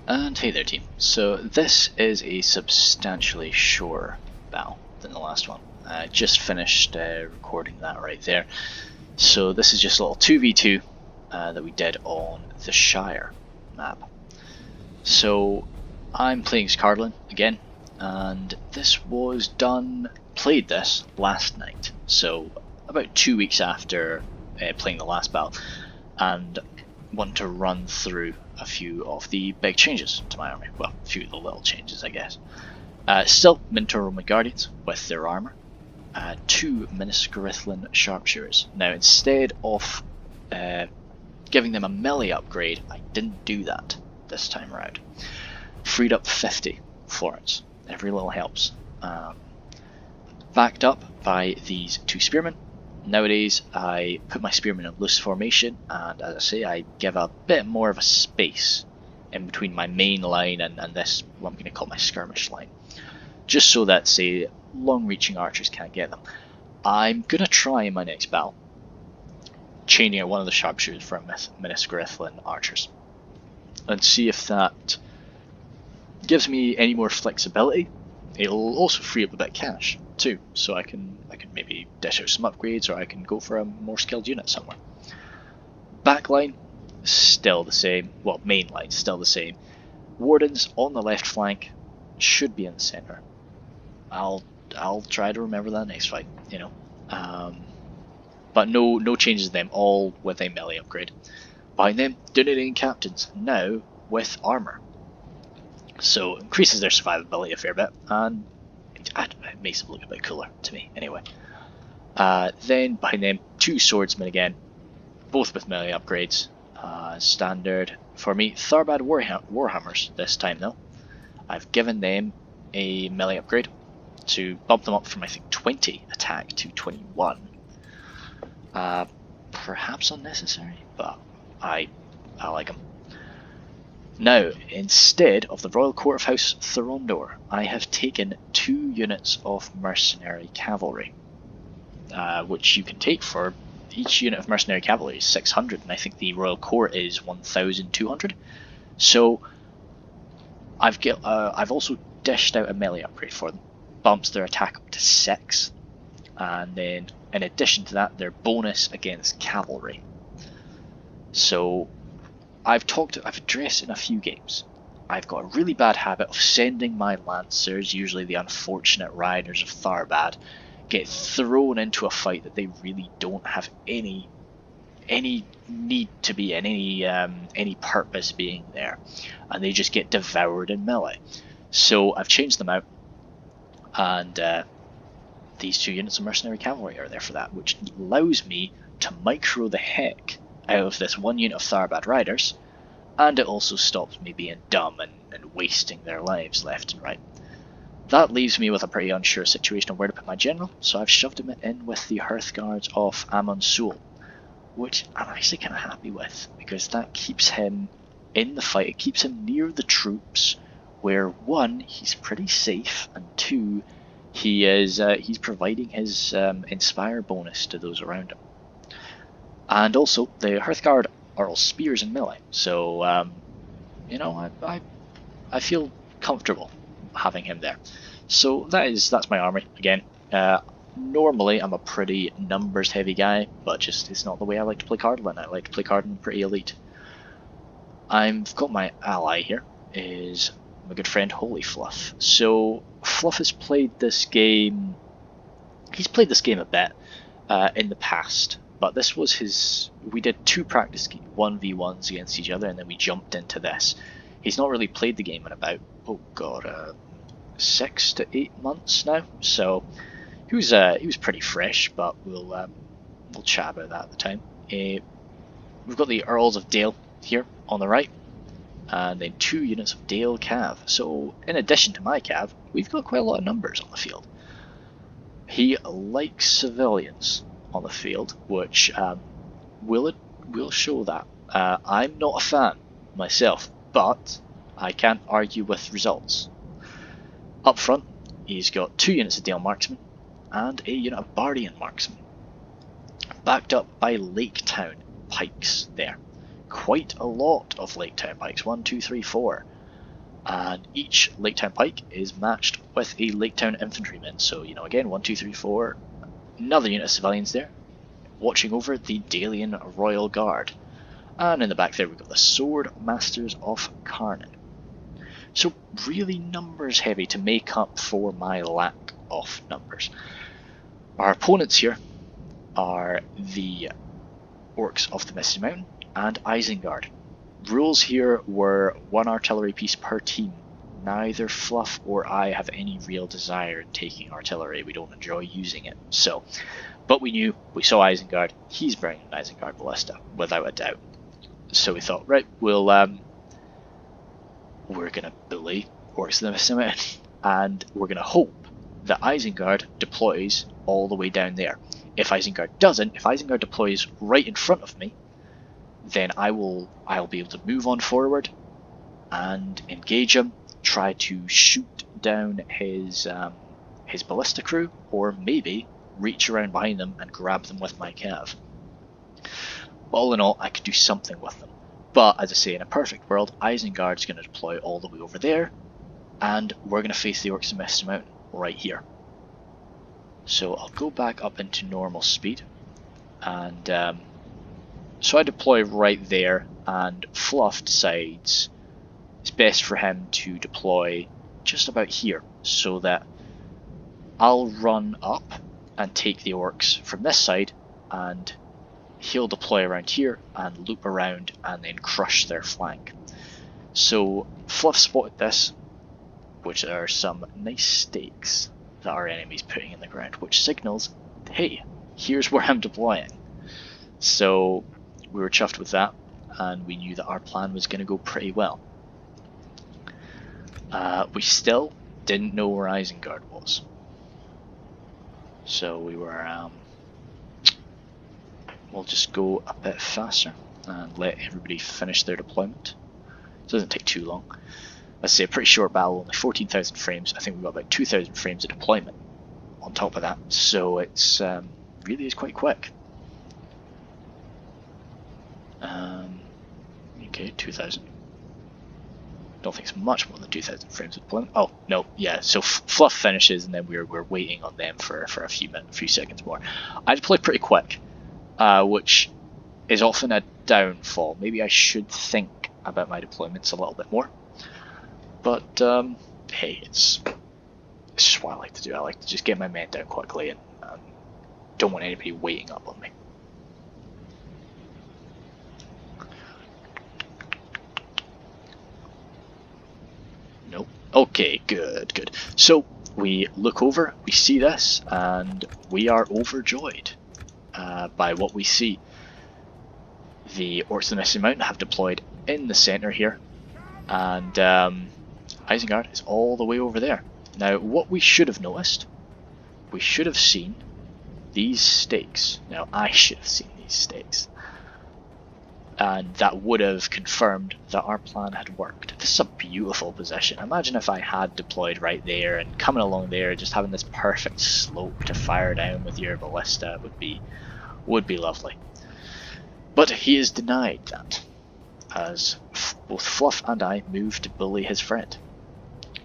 And hey there team, so this is a substantially shorter battle than the last one. I just finished recording that right there. So this is just a little 2v2 that we did on the Shire map. So I'm playing Scarlin again, and this was played this last night, so about 2 weeks after playing the last battle, and want to run through a few of the big changes to my army. Well, a few of the little changes, I guess. Still, Minotaur Roman Guardians with their armour. 2 Miniscarithlin Sharpshooters. Now, instead of giving them a melee upgrade, I didn't do that this time around. Freed up 50 Florence. Every little helps. Backed up by these 2 Spearmen. Nowadays, I put my Spearmen in loose formation, and as I say, I give a bit more of a space in between my main line and this, what I'm going to call my skirmish line, just so that, say, long-reaching archers can't get them. I'm going to try in my next battle chaining out one of the sharpshooters for Miniscarithlin archers, and see if that gives me any more flexibility. It'll also free up a bit of cash too, so I can maybe dish out some upgrades, or I can go for a more skilled unit somewhere. Backline still the same. Well, main line still the same. Wardens on the left flank should be in the center. I'll try to remember that next fight, you know. But no changes to them, all with a melee upgrade. Behind them, donating captains, now with armor. So increases their survivability a fair bit, and it makes them look a bit cooler to me anyway. Then behind them, 2 swordsmen again, both with melee upgrades. Standard for me, Tharbad Warhammers this time though. I've given them a melee upgrade to bump them up from I think 20 attack to 21. Perhaps unnecessary, but I like them. Now, instead of the Royal Court of House Thorondor, I have taken 2 units of mercenary cavalry, which you can take for each unit of mercenary cavalry is 600, and I think the Royal Court is 1,200. So I've also dished out a melee upgrade for them, bumps their attack up to 6, and then in addition to that, their bonus against cavalry. So I've addressed in a few games, I've got a really bad habit of sending my lancers, usually the unfortunate riders of Tharbad, get thrown into a fight that they really don't have any need to be in, any purpose being there, and they just get devoured in melee. So I've changed them out, and these 2 units of mercenary cavalry are there for that, which allows me to micro the heck out of this 1 unit of Tharbad riders, and it also stops me being dumb and wasting their lives left and right. That leaves me with a pretty unsure situation of where to put my general, so I've shoved him in with the Hearthguards of Amon Sul, which I'm actually kind of happy with, because that keeps him in the fight. It keeps him near the troops, where 1, he's pretty safe, and 2, he's providing his Inspire bonus to those around him. And also, the Hearthguard are all spears and melee, so you know, I feel comfortable having him there. So that's my army again. Normally I'm a pretty numbers heavy guy, but just it's not the way I like to play Cardinal. I like to play Cardinal pretty elite. I've got my ally here, is my good friend Holyfluff. So Fluff has played this game. He's played this game a bit in the past, but this was his. We did 2 practice 1v1s against each other, and then we jumped into this. He's not really played the game in about 6 to 8 months now, so he was pretty fresh. But we'll chat about that at the time. We've got the Earls of Dale here on the right, and then 2 units of Dale Cav. So in addition to my Cav, we've got quite a lot of numbers on the field. He likes civilians on the field, which will show that. I'm not a fan myself, but I can't argue with results. Up front, he's got 2 units of Dale Marksmen and a unit of Bardian Marksmen, backed up by Lake Town Pikes there. Quite a lot of Lake Town Pikes, 1, 2, 3, 4. And each Lake Town pike is matched with a Lake Town infantryman. So, you know, again, 1, 2, 3, 4, another unit of civilians there, watching over the Dalian Royal Guard. And in the back there we've got the Sword Masters of Karnan. So really numbers heavy to make up for my lack of numbers. Our opponents here are the Orcs of the Misty Mountain and Isengard. Rules here were 1 artillery piece per team. Neither Fluff or I have any real desire in taking artillery. We don't enjoy using it. So, but we saw Isengard. He's bringing an Isengard ballista without a doubt. So we thought, right, we're gonna bully Orcs of the Misty Mountain, and we're gonna hope that Isengard deploys all the way down there. If Isengard doesn't, if Isengard deploys right in front of me, then I'll be able to move on forward and engage him, try to shoot down his ballista crew, or maybe reach around behind them and grab them with my cav. All in all, I could do something with them. But as I say, in a perfect world, Isengard's going to deploy all the way over there, and we're going to face the Orcs of Misty Mountain right here. So I'll go back up into normal speed, and so I deploy right there, and Fluff decides it's best for him to deploy just about here, so that I'll run up and take the Orcs from this side, and he'll deploy around here and loop around and then crush their flank. So Fluff spotted this, which are some nice stakes that our enemy's putting in the ground, which signals, hey, here's where I'm deploying. So we were chuffed with that, and we knew that our plan was going to go pretty well. We still didn't know where Isengard was. So we were, we'll just go a bit faster and let everybody finish their deployment. It doesn't take too long. Let's say a pretty short battle, only 14,000 frames. I think we've got about 2,000 frames of deployment on top of that, so it's really is quite quick. Okay, 2,000. Don't think it's much more than 2,000 frames of deployment. Oh no, yeah. So Fluff finishes, and then we're waiting on them for a few seconds more. I deploy pretty quick, which is often a downfall. Maybe I should think about my deployments a little bit more. But hey, it's just what I like to do. I like to just get my men down quickly, and don't want anybody waiting up on me. Nope. Okay, good. So we look over, we see this, and we are overjoyed by what we see. The Orcs of the Misty Mountain have deployed in the centre here, and Isengard is all the way over there. Now, what we should have noticed, we should have seen these stakes. Now, I should have seen these stakes. And that would have confirmed that our plan had worked. This is a beautiful position. Imagine if I had deployed right there and coming along there, just having this perfect slope to fire down with your ballista would be lovely. But he is denied that, as both Fluff and I move to bully his friend.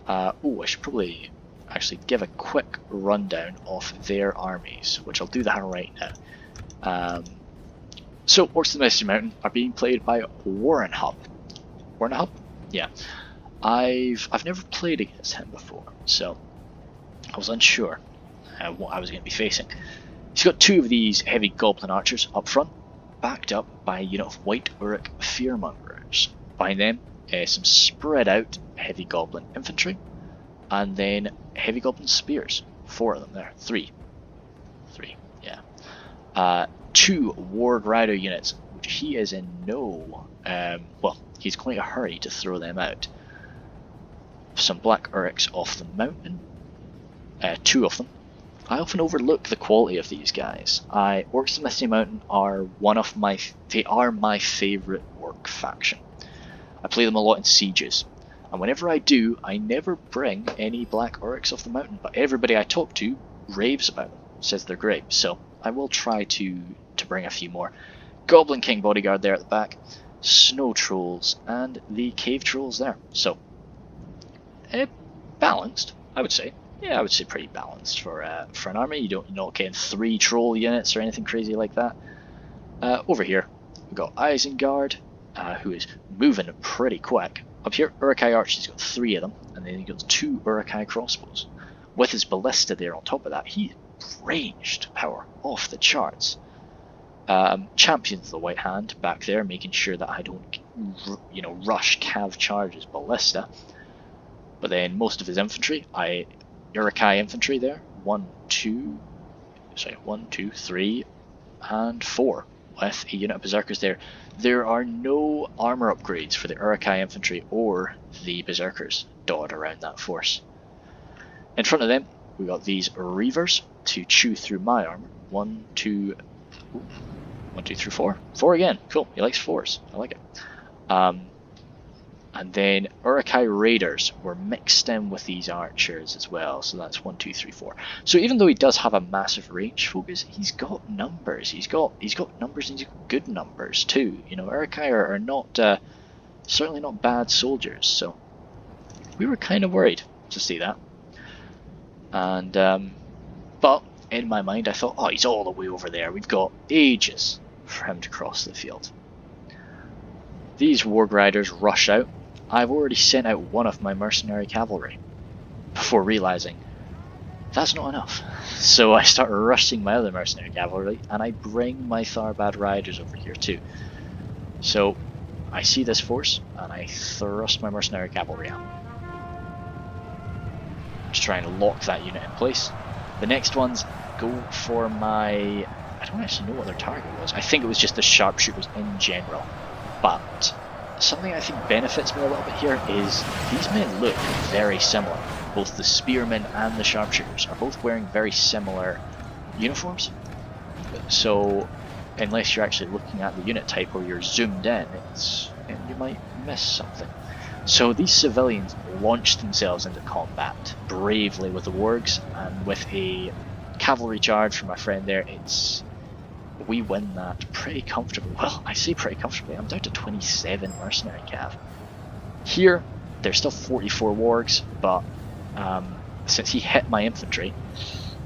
I should probably actually give a quick rundown of their armies, which I'll do that right now. So, Orcs of the Misty Mountain are being played by Warrenhub. Warrenhub? Yeah. I've never played against him before, so I was unsure what I was going to be facing. He's got 2 of these heavy goblin archers up front, backed up by a unit of White Uruk fearmongers. Behind them, some spread out heavy goblin infantry, and then heavy goblin spears. 4 of them there. 3, yeah. 2 Ward Rider units, which he is in no... he's quite a hurry to throw them out. Some Black Uruks off the mountain. 2 of them. I often overlook the quality of these guys. Orcs of the Misty Mountain are my favourite orc faction. I play them a lot in sieges, and whenever I do, I never bring any Black Uruks off the mountain, but everybody I talk to raves about them, says they're great, so I will try to bring a few more. Goblin King bodyguard there at the back, snow trolls, and the cave trolls there. So Balanced, I would say. Yeah, I would say pretty balanced for an army. You're not getting 3 troll units or anything crazy like that. Over here, we've got Isengard, who is moving pretty quick. Up here, Uruk-hai Archie's got 3 of them, and then he's got 2 Uruk-hai crossbows. With his ballista there on top of that, he ranged power off the charts. Champions the White Hand back there, making sure that I don't, rush cav charges ballista. But then most of his infantry, Uruk-hai infantry there, 1, 2, 3, and 4, with a unit of berserkers there. There are no armor upgrades for the Uruk-hai infantry or the berserkers dotted around that force. In front of them, we got these reavers to chew through my armor. 1, 2, 3, 4. 4 again. Cool. He likes 4s. I like it. And then Uruk-hai raiders were mixed in with these archers as well. So that's 1, 2, 3, 4. So even though he does have a massive range focus, he's got numbers. He's got numbers, and he's got good numbers too. Uruk-hai are not certainly not bad soldiers. So we were kind of worried to see that. And but in my mind, I thought, oh, he's all the way over there. We've got ages for him to cross the field. These warg riders rush out. I've already sent out one of my mercenary cavalry before realizing that's not enough. So I start rushing my other mercenary cavalry, and I bring my Tharbad riders over here too. So I see this force, and I thrust my mercenary cavalry out. Just trying to lock that unit in place. The next ones go for my... I don't actually know what their target was. I think it was just the sharpshooters in general. But something I think benefits me a little bit here is these men look very similar. Both the spearmen and the sharpshooters are both wearing very similar uniforms. So unless you're actually looking at the unit type or you're zoomed in, you might miss something. So these civilians launched themselves into combat bravely with the wargs, and with a cavalry charge from my friend there, we win that pretty comfortably. Well, I say pretty comfortably, I'm down to 27 mercenary cav. Here, there's still 44 wargs, but since he hit my infantry,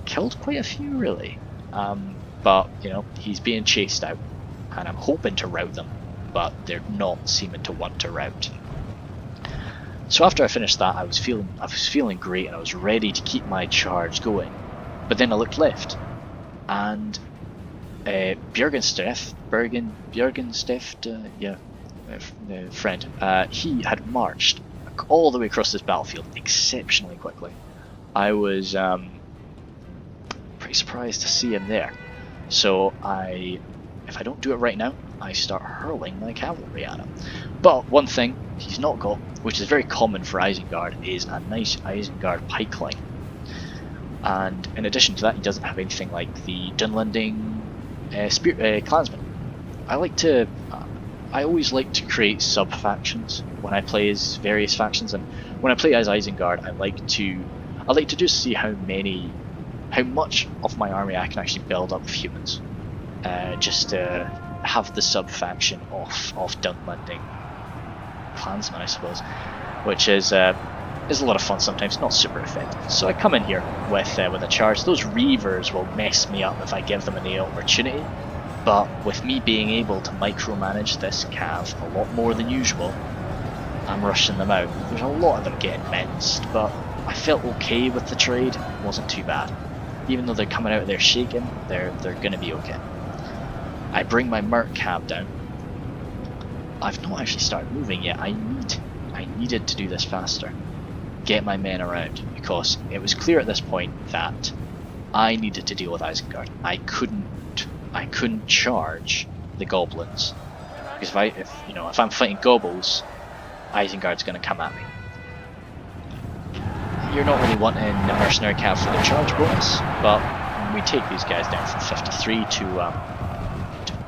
killed quite a few really. But, he's being chased out, and I'm hoping to rout them, but they're not seeming to want to rout. So after I finished that, I was feeling great, and I was ready to keep my charge going. But then I looked left, and Björgensteft, friend, he had marched all the way across this battlefield exceptionally quickly. I was pretty surprised to see him there. So if I don't do it right now, I start hurling my cavalry at him. But one thing he's not got, which is very common for Isengard, is a nice Isengard pike line. And in addition to that, he doesn't have anything like the Dunlending clansmen. I always like to create sub-factions when I play as various factions, and when I play as Isengard, I like to just see how much of my army I can actually build up with humans. Just to have the sub-faction of Dunlending clansmen, I suppose, which is a lot of fun sometimes, not super effective. So I come in here with a charge. Those reavers will mess me up if I give them any opportunity, but with me being able to micromanage this cav a lot more than usual, I'm rushing them out. There's a lot of them getting minced, but I felt okay with the trade. It wasn't too bad. Even though they're coming out of there shaking, they're going to be okay. I bring my Merc cav down. I've not actually started moving yet. I needed to do this faster. Get my men around, because it was clear at this point that I needed to deal with Isengard. I couldn't charge the goblins, because if I'm fighting gobbles, Isengard's going to come at me. You're not really wanting the mercenary cav for the charge bonus, but we take these guys down from 53 to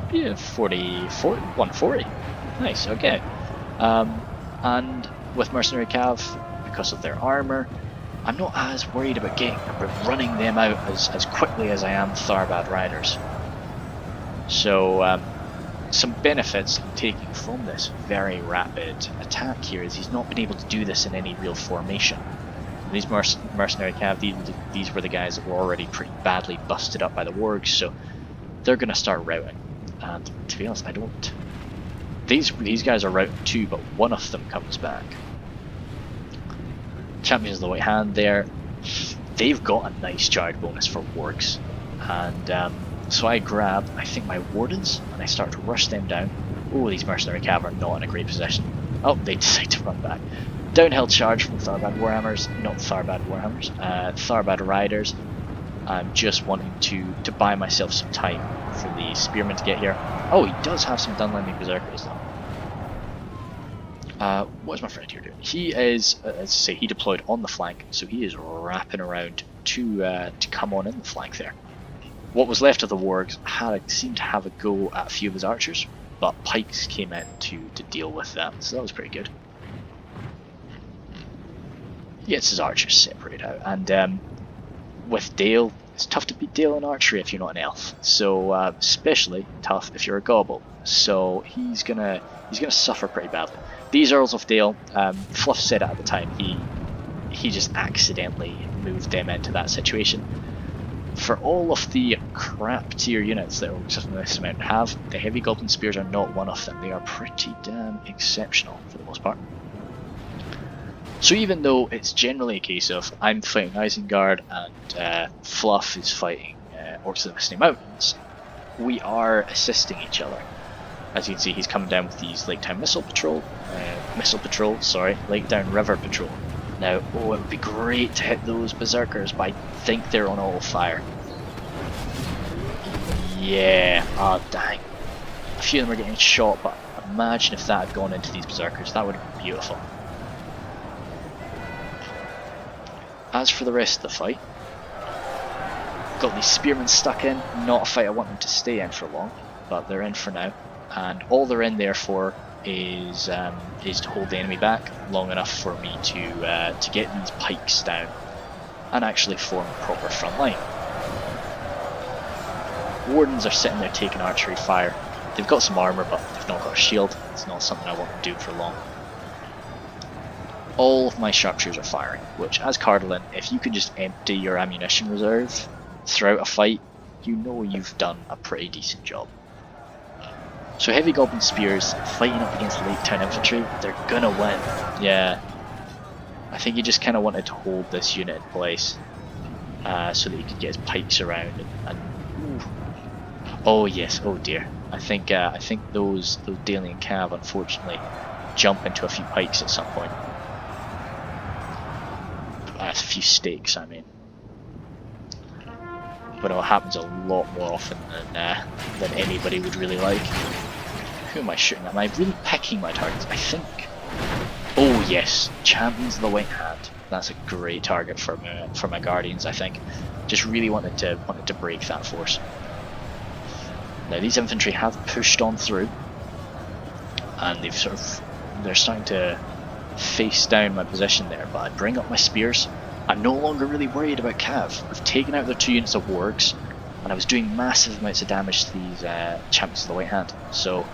140. Nice, okay. And with mercenary cav, because of their armor, I'm not as worried about running them out as quickly as I am Tharbad riders. So some benefits I'm taking from this very rapid attack here is he's not been able to do this in any real formation. These mercenary cav, these were the guys that were already pretty badly busted up by the wargs, so they're going to start routing. And to be honest, I don't... These guys are routing too, but one of them comes back. Champions of the White Hand there, they've got a nice charge bonus for wargs. And so I grab, I think, my wardens, and I start to rush them down. Oh, these mercenary cav are not in a great position. Oh, they decide to run back. Downhill charge from Tharbad Warhammers, not Tharbad Warhammers, Tharbad Riders. I'm just wanting to buy myself some time for the Spearmen to get here. Oh, he does have some Dunlending Berserkers though. What is my friend here doing? He is, as I say, he deployed on the flank, so he is wrapping around to come on in the flank there. What was left of the wargs seemed to have a go at a few of his archers, but pikes came in to deal with them, so that was pretty good. He gets his archers separated out, and with Dale, it's tough to beat Dale in archery if you're not an elf, so especially tough if you're a gobble. So he's gonna suffer pretty badly. These Earls of Dale, Fluff said it at the time, he just accidentally moved them into that situation. For all of the crap tier units that Orcs of this amount have, the Heavy Goblin Spears are not one of them. They are pretty damn exceptional for the most part. So even though it's generally a case of I'm fighting Isengard and Fluff is fighting Orcs of the Misty Mountains, we are assisting each other. As you can see, he's coming down with these Lake Town Lake Down River Patrol. Now, oh, it would be great to hit those Berserkers, but I think they're on all fire. Yeah, ah, dang. A few of them are getting shot, but imagine if that had gone into these Berserkers. That would have been beautiful. As for the rest of the fight, got these Spearmen stuck in. Not a fight I want them to stay in for long, but they're in for now. And all they're in there for is to hold the enemy back long enough for me to get these pikes down and actually form a proper front line. Wardens are sitting there taking archery fire. They've got some armour, but they've not got a shield. It's not something I want them doing for long. All of my sharpshooters are firing, which, as Cardinal, if you can just empty your ammunition reserve throughout a fight, you know you've done a pretty decent job. So Heavy Goblin Spears fighting up against Lake Town Infantry, they're gonna win. Yeah, I think he just kind of wanted to hold this unit in place so that he could get his pikes around and oh yes, oh dear. I think those Dalian Cav unfortunately jump into a few pikes at some point. A few stakes, I mean. But it happens a lot more often than anybody would really like. Who am I shooting at? Am I really picking my targets? I think. Oh yes, Champions of the White Hand. That's a great target for my Guardians. I think. Just really wanted to break that force. Now these infantry have pushed on through, and they're starting to face down my position there. But I bring up my spears. I'm no longer really worried about Cav. I've taken out their 2 units of wargs, and I was doing massive amounts of damage to these Champions of the White Hand. So,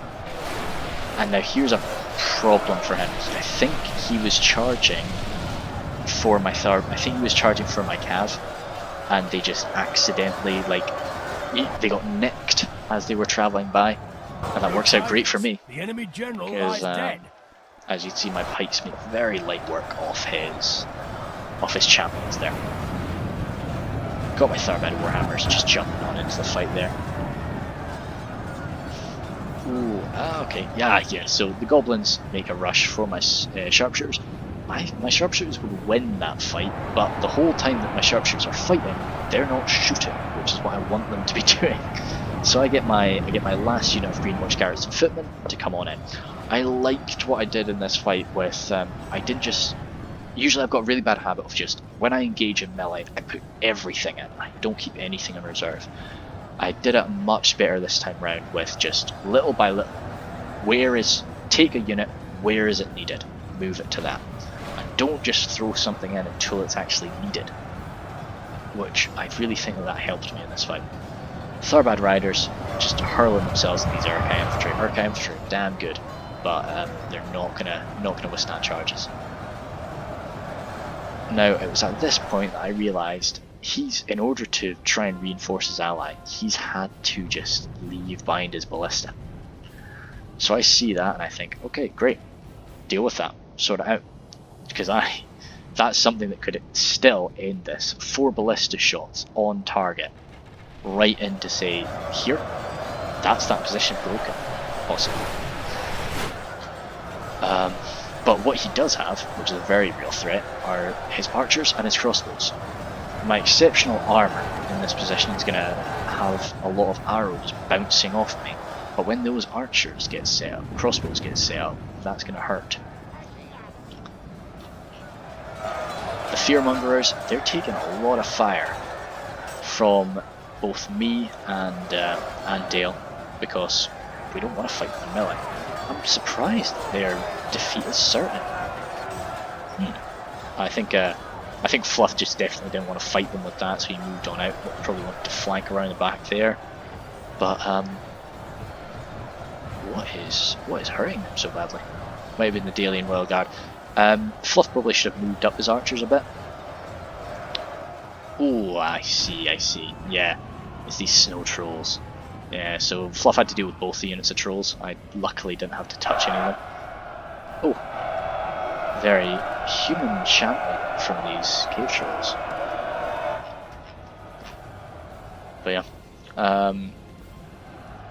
and now here's a problem for him. I think he was charging for my Cav, and they just accidentally, they got nicked as they were travelling by, and that works out great for me. The enemy general lies dead. As you can see, my pikes make very light work off his champions there. Got my Tharbad Warhammers just jumping on into the fight there. Ooh, okay, yeah, so the goblins make a rush for my sharpshooters. My sharpshooters would win that fight, but the whole time that my sharpshooters are fighting, they're not shooting, which is what I want them to be doing. So I get my last unit of Greenwatch Garrets and Footmen to come on in. I liked what I did in this fight with, I didn't just... Usually I've got a really bad habit of just, when I engage in melee, I put everything in. I don't keep anything in reserve. I did it much better this time round with just little by little. Take a unit, where is it needed? Move it to that. And don't just throw something in until it's actually needed. Which I really think that helped me in this fight. Tharbad Riders just hurling themselves at these Urkai infantry. Urkai infantry are damn good, but they're not gonna withstand charges. Now it was at this point that I realised in order to try and reinforce his ally, he's had to just leave behind his ballista. So I see that and I think, okay, great, deal with that, sort it out, because that's something that could still end this. 4 ballista shots on target, right into, say, here. That's that position broken, possibly. But what he does have, which is a very real threat, are his archers and his crossbows. My exceptional armour in this position is going to have a lot of arrows bouncing off me, but when those archers get set up, crossbows get set up, that's going to hurt. The fearmongers, they're taking a lot of fire from both me and Dale, because we don't want to fight them melee. I'm surprised that their defeat is certain. I think Fluff just definitely didn't want to fight them with that, so he moved on out. Probably wanted to flank around the back there. But what is hurting them so badly? Might have been the Dalian Royal Guard. Fluff probably should have moved up his archers a bit. Oh, I see. Yeah, it's these snow trolls. Yeah, so Fluff had to deal with both the units of trolls. I luckily didn't have to touch any of them. Oh, very human enchantment from these cave trolls. But yeah,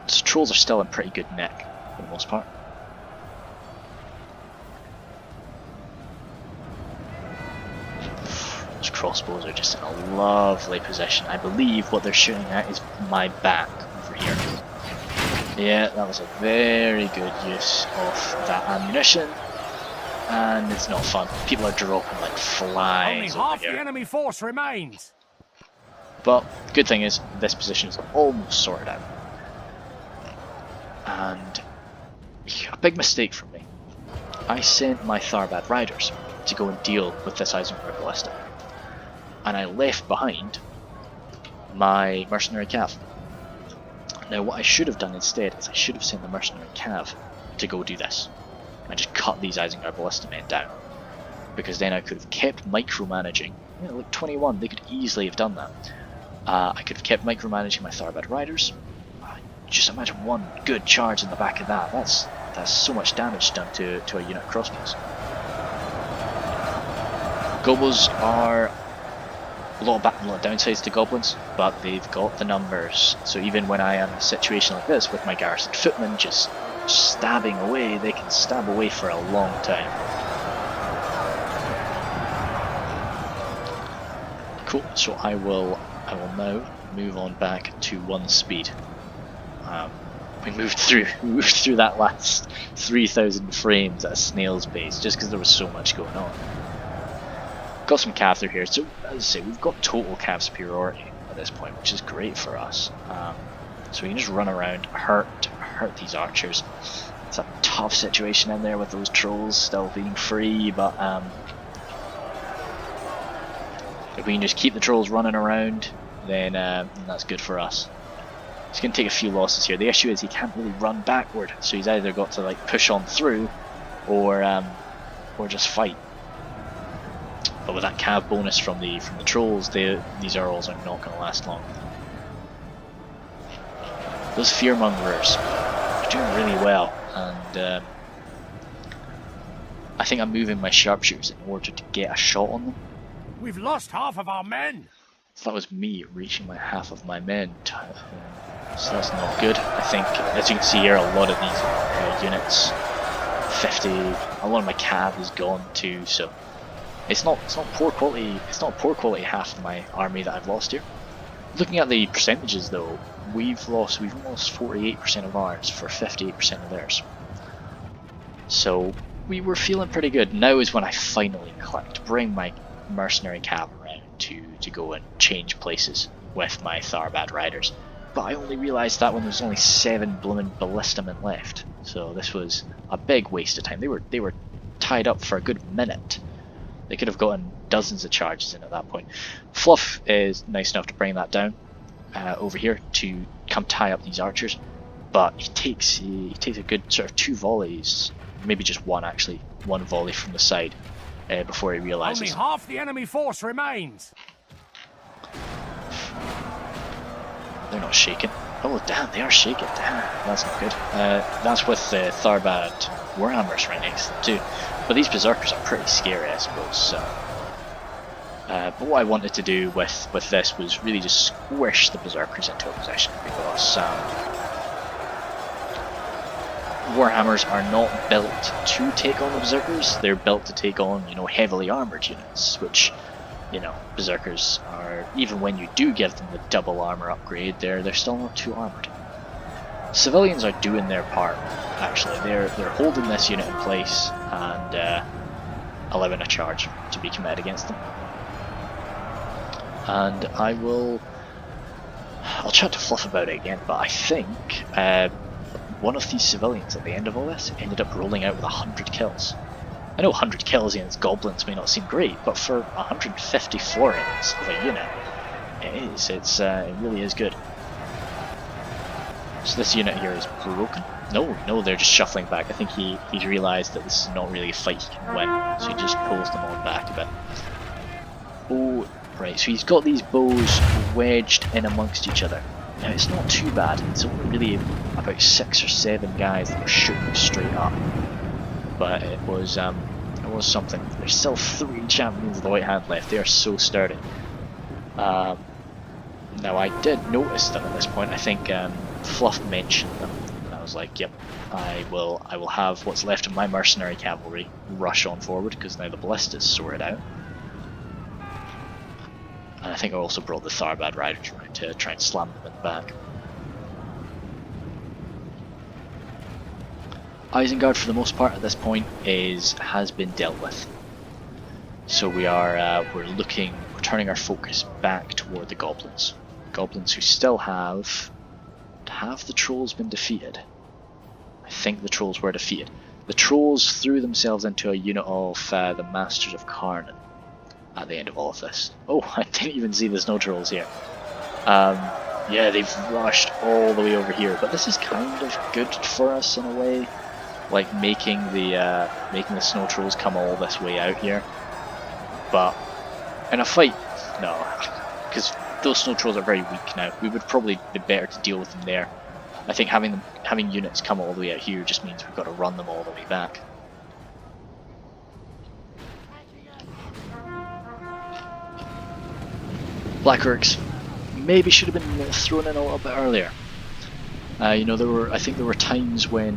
so trolls are still in pretty good nick for the most part. Those crossbows are just in a lovely position. I believe what they're shooting at is my back over here. Yeah, that was a very good use of that ammunition, and it's not fun. People are dropping like flies. Only half the enemy force remains. But the good thing is this position is almost sorted out. And a big mistake from me. I sent my Tharbad Riders to go and deal with this Eisenhower Ballista, and I left behind my mercenary cav. Now what I should have done instead is I should have sent the mercenary cav to go do this and just cut these Eisenhower Ballista men down, because then I could have kept micromanaging. You know, like 21, they could easily have done that. I could have kept micromanaging my Tharbad Riders. Just imagine one good charge in the back of that. That's so much damage done to a unit of crossbows. Gobos are a lot of downsides to goblins, but they've got the numbers. So even when I am in a situation like this with my garrison footmen just stabbing away, they can stab away for a long time. Cool. So I will now move on back to 1 speed. We moved through that last 3,000 frames at a snail's pace just because there was so much going on. Got some cav through here, so as I say, we've got total cav superiority at this point, which is great for us. So we can just run around, hurt these archers. It's a tough situation in there with those trolls still being free, but if we can just keep the trolls running around, then that's good for us. He's going to take a few losses here. The issue is he can't really run backward, so he's either got to like push on through, or just fight. But with that cav bonus from the trolls, these Earls are not going to last long. Those fearmongers are doing really well, and I think I'm moving my sharpshooters in order to get a shot on them. We've lost half of our men. So that was me reaching my half of my men. So that's not good. I think, as you can see here, a lot of these units, 50, a lot of my cav is gone too. So it's not poor quality. It's not poor quality half of my army that I've lost here. Looking at the percentages though, we've lost 48% of ours for 58% of theirs. So we were feeling pretty good. Now is when I finally clicked. Bring my mercenary cav around to go and change places with my Tharbad Riders. But I only realised that when there was only 7 blooming ballistamen left. So this was a big waste of time. They were tied up for a good minute. They could have gotten dozens of charges in at that point. Fluff is nice enough to bring that down over here to come tie up these archers, but he takes a good sort of 2 volleys, maybe just one actually, 1 volley from the side before he realizes. Only half the enemy force remains. They're not shaking. Oh damn, they are shaking. Damn, that's not good. That's with the Tharbad Warhammers right next to them too. But these Berserkers are pretty scary, I suppose. But what I wanted to do with this was really just squish the Berserkers into a position, because Warhammers are not built to take on the Berserkers. They're built to take on, you know, heavily armoured units, which, you know, Berserkers are, even when you do give them the double armor upgrade, they're still not too armored. Civilians are doing their part, actually. They're holding this unit in place and allowing a charge to be committed against them. And I'll chat to Fluff about it again, but I think one of these civilians at the end of all this ended up rolling out with 100 kills. I know 100 kills against goblins may not seem great, but for 150 florins of a unit, it is. It really is good. So this unit here is broken. No, they're just shuffling back. I think he's realised that this is not really a fight he can win, so he just pulls them on back a bit. Oh, right, so he's got these bows wedged in amongst each other. Now it's not too bad, it's only really about 6 or 7 guys that were shooting straight up. But it was something. There's still 3 champions of the White Hand left. They are so sturdy. Now I did notice them at this point. I think Fluff mentioned them, and I was like, "Yep, I will have what's left of my mercenary cavalry rush on forward, because now the ballista's sorted out." And I think I also brought the Tharbad Riders around to try and slam them in the back. Isengard, for the most part at this point, has been dealt with. So we're turning our focus back toward the goblins. Goblins who still have the trolls been defeated? I think the trolls were defeated. The trolls threw themselves into a unit of the Masters of Karnan at the end of all of this. Oh, I didn't even see the snow trolls here. Yeah, they've rushed all the way over here, but this is kind of good for us in a way. Like making the snow trolls come all this way out here, but in a fight, no, because those snow trolls are very weak now. We would probably be better to deal with them there. I think having units come all the way out here just means we've got to run them all the way back. Black Orcs maybe should have been thrown in a little bit earlier. You know, I think there were times when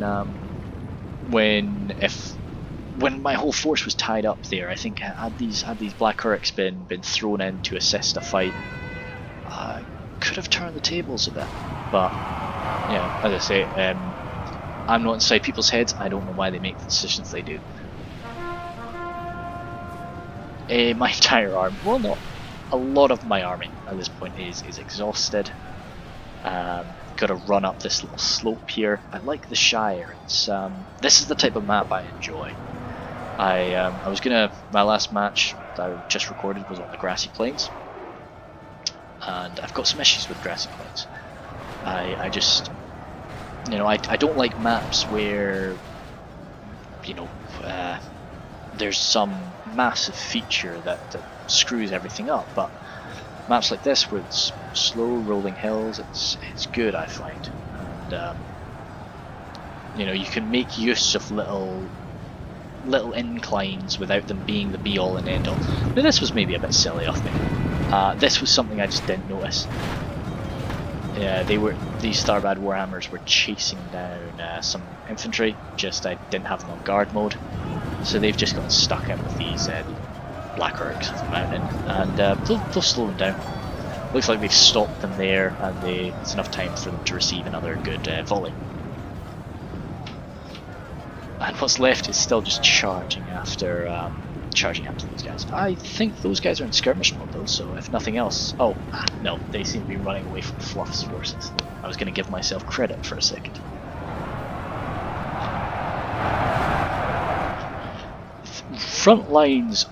my whole force was tied up there, I think had these Black Orcs been thrown in to assist a fight, I could have turned the tables a bit. But yeah, as I say, I'm not inside people's heads. I don't know why they make the decisions they do. My entire army, well, not a lot of my army at this point is exhausted. Got to run up this little slope here. I like the Shire. This is the type of map I enjoy. My last match that I just recorded was on the grassy plains, and I've got some issues with grassy plains. I just, you know, I don't like maps where, you know, there's some massive feature that screws everything up, but maps like this where it's slow rolling hills, it's good, I find. And you know, you can make use of little inclines without them being the be all and end all. Now this was maybe a bit silly of me. This was something I just didn't notice. Yeah, these Tharbad Warhammers were chasing down some infantry. Just I didn't have them on guard mode, so they've just gotten stuck in with these Black Orcs of the mountain, and they'll slow them down. Looks like they've stopped them there, and it's enough time for them to receive another good volley. And what's left is still just charging after those guys. I think those guys are in skirmish mode though, so if nothing else... Oh, no, they seem to be running away from Fluff's forces. I was going to give myself credit for a second. Front lines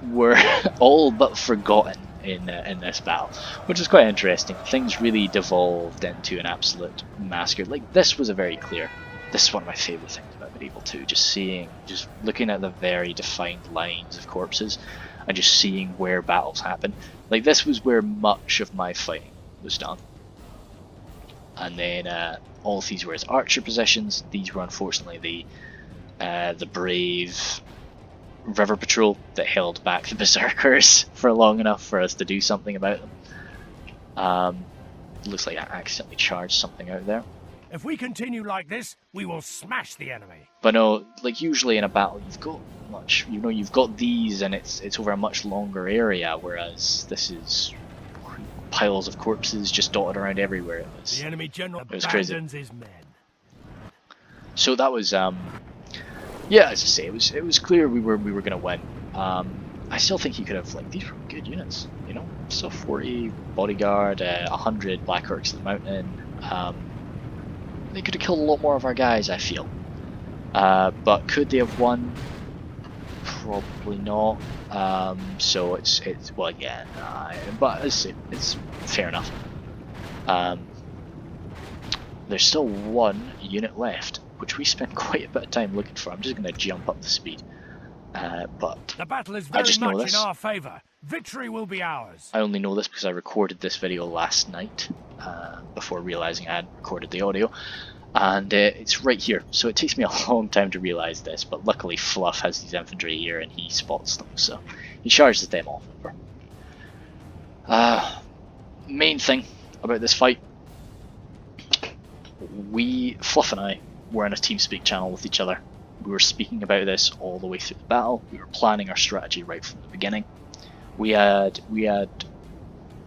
were all but forgotten in this battle, which was quite interesting. Things really devolved into an absolute massacre. Like, this was a very clear. This is one of my favourite things about Medieval 2, just looking at the very defined lines of corpses and just seeing where battles happen. Like, this was where much of my fighting was done. And then all of these were his archer positions. These were unfortunately the brave river patrol that held back the berserkers for long enough for us to do something about them. Looks like I accidentally charged something out there. If we continue like this, we will smash the enemy. But no, like usually in a battle you've got you've got these and it's over a much longer area, whereas this is piles of corpses just dotted around everywhere. The enemy general was crazy. his men. So that was yeah, as I say, it was clear we were gonna win. I still think he could have, like, these were good units, you know. So 40 bodyguard, 100 black orcs of the mountain. They could have killed a lot more of our guys, I feel. But could they have won? Probably not. So it's well, yeah, but it's fair enough. There's still one unit left, which we spent quite a bit of time looking for. I'm just going to jump up the speed. But the battle is very much in our favour. Victory will be ours. I only know this because I recorded this video last night before realizing I had recorded the audio, and it's right here. So it takes me a long time to realize this, but luckily Fluff has these infantry here and he spots them, so he charges them off over. Main thing about this fight, Fluff and I were in a TeamSpeak channel with each other. We were speaking about this all the way through the battle. We were planning our strategy right from the beginning. We had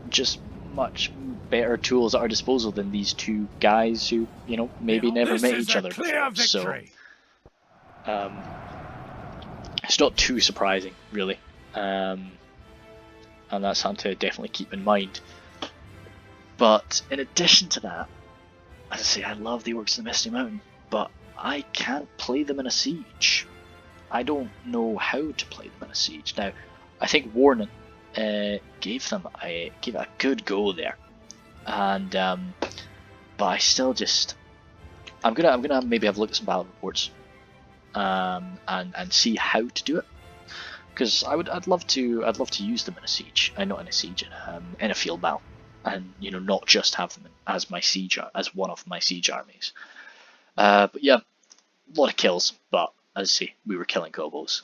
just much better tools at our disposal than these two guys who, you know, maybe never met each other before. So it's not too surprising, really, and that's something to definitely keep in mind. But in addition to that, as I say, I love the orcs in the Misty Mountain, but I can't play them in a siege. I don't know how to play them in a siege. Now, I think Warren gave it a good go there, and but I still just I'm gonna maybe have a look at some battle reports and see how to do it, because I'd love to use them in a siege, not in a siege, in a field battle, and, you know, not just have them as one of my siege armies. But yeah, a lot of kills, but as I say, we were killing gobos.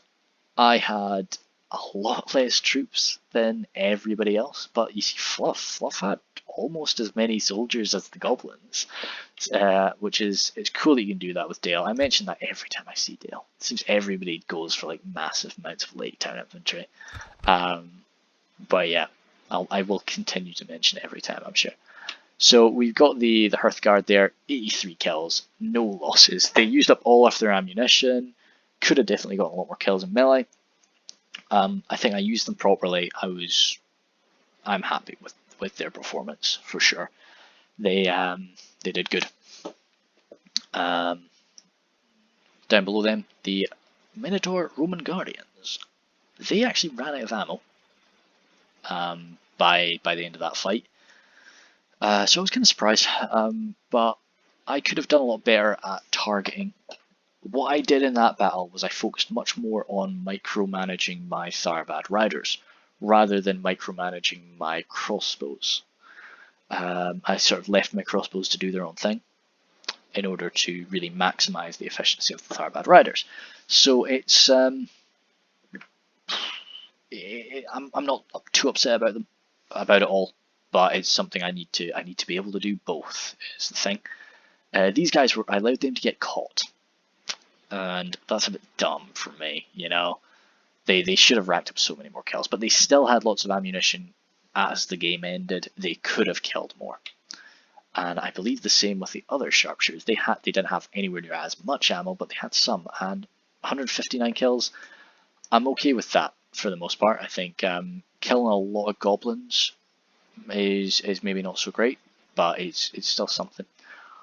I had a lot less troops than everybody else, but you see Fluff had almost as many soldiers as the goblins, which is, it's cool that you can do that with Dale. I mention that every time I see Dale. It seems everybody goes for like massive amounts of late town infantry. But yeah, I will continue to mention it every time, I'm sure. So we've got the Hearthguard there, 83 kills, no losses. They used up all of their ammunition, could have definitely gotten a lot more kills in melee. I think I used them properly. I'm happy with their performance for sure. They did good. Down below them, the Minotaur Roman Guardians. They actually ran out of ammo by the end of that fight. So I was kind of surprised, but I could have done a lot better at targeting. What I did in that battle was I focused much more on micromanaging my Tharbad Riders rather than micromanaging my crossbows. I sort of left my crossbows to do their own thing in order to really maximize the efficiency of the Tharbad Riders. So it's I'm not too upset about it all, but it's something I need to be able to do both, is the thing. These guys I allowed them to get caught, and that's a bit dumb for me, you know. They should have racked up so many more kills, but they still had lots of ammunition as the game ended. They could have killed more. And I believe the same with the other sharpshooters. They didn't have anywhere near as much ammo, but they had some, and 159 kills. I'm okay with that for the most part. I think killing a lot of goblins is maybe not so great, but it's still something.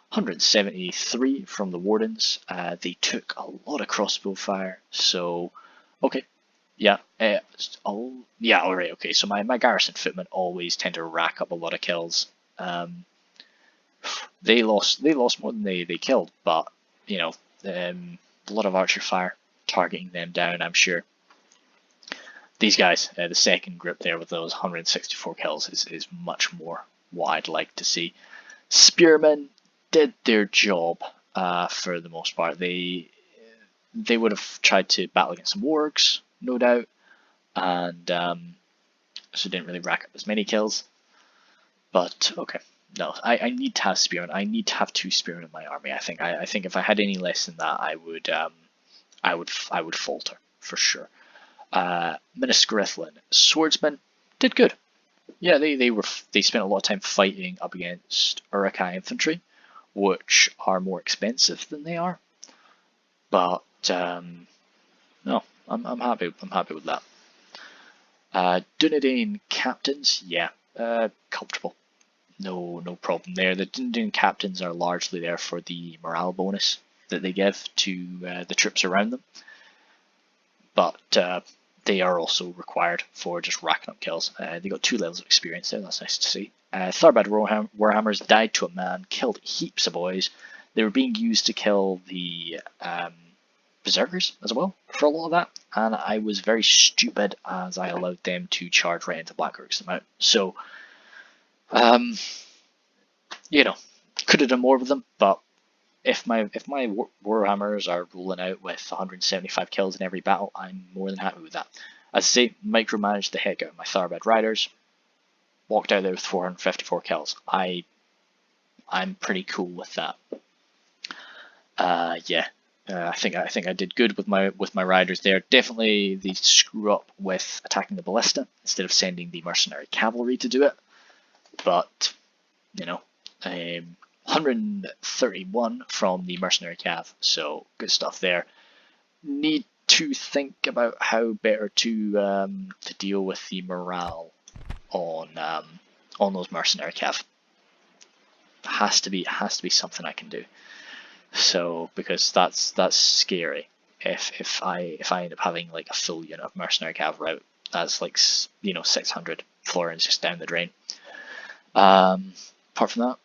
173 from the Wardens. They took a lot of crossbow fire, so okay, Yeah. Oh, yeah. All right. Okay. So my garrison footmen always tend to rack up a lot of kills. They lost more than they killed, but you know, a lot of archer fire targeting them down. I'm sure these guys, the second group there with those 164 kills, is much more what I'd like to see. Spearmen did their job for the most part. They would have tried to battle against some wargs, no doubt, and so didn't really rack up as many kills. But okay, no, I need to have spearmen. I need to have 2 spearmen in my army. I think if I had any less than that, I would falter for sure. Miniscarithlin swordsmen did good. Yeah, they spent a lot of time fighting up against Urukai infantry, which are more expensive than they are. But no, I'm happy. I'm happy with that. Dunedain captains, yeah, comfortable. No problem there. The Dunedain captains are largely there for the morale bonus that they give to the troops around them, but they are also required for just racking up kills. They got 2 levels of experience there. That's nice to see. Tharbad Warhammers died to a man, killed heaps of boys. They were being used to kill the berserkers as well for a lot of that, and I was very stupid as I allowed them to charge right into Blackrook's amount. So, you know, could have done more with them, but if my Warhammers are rolling out with 175 kills in every battle, I'm more than happy with that. As I say, micromanaged the heck out of my Tharbad Riders, walked out there with 454 kills. I'm pretty cool with that. Yeah. I think I did good with my riders there. Definitely the screw up with attacking the ballista instead of sending the mercenary cavalry to do it. But you know, 131 from the mercenary cav, so good stuff there. Need to think about how better to deal with the morale on those mercenary cav. Has to be something I can do. So because that's scary. If I end up having like a full unit of mercenary cav route, that's like 600 florins just down the drain. Apart from that,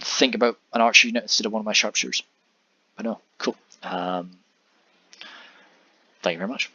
think about an archer unit instead of one of my sharpshooters. But no, cool. Thank you very much.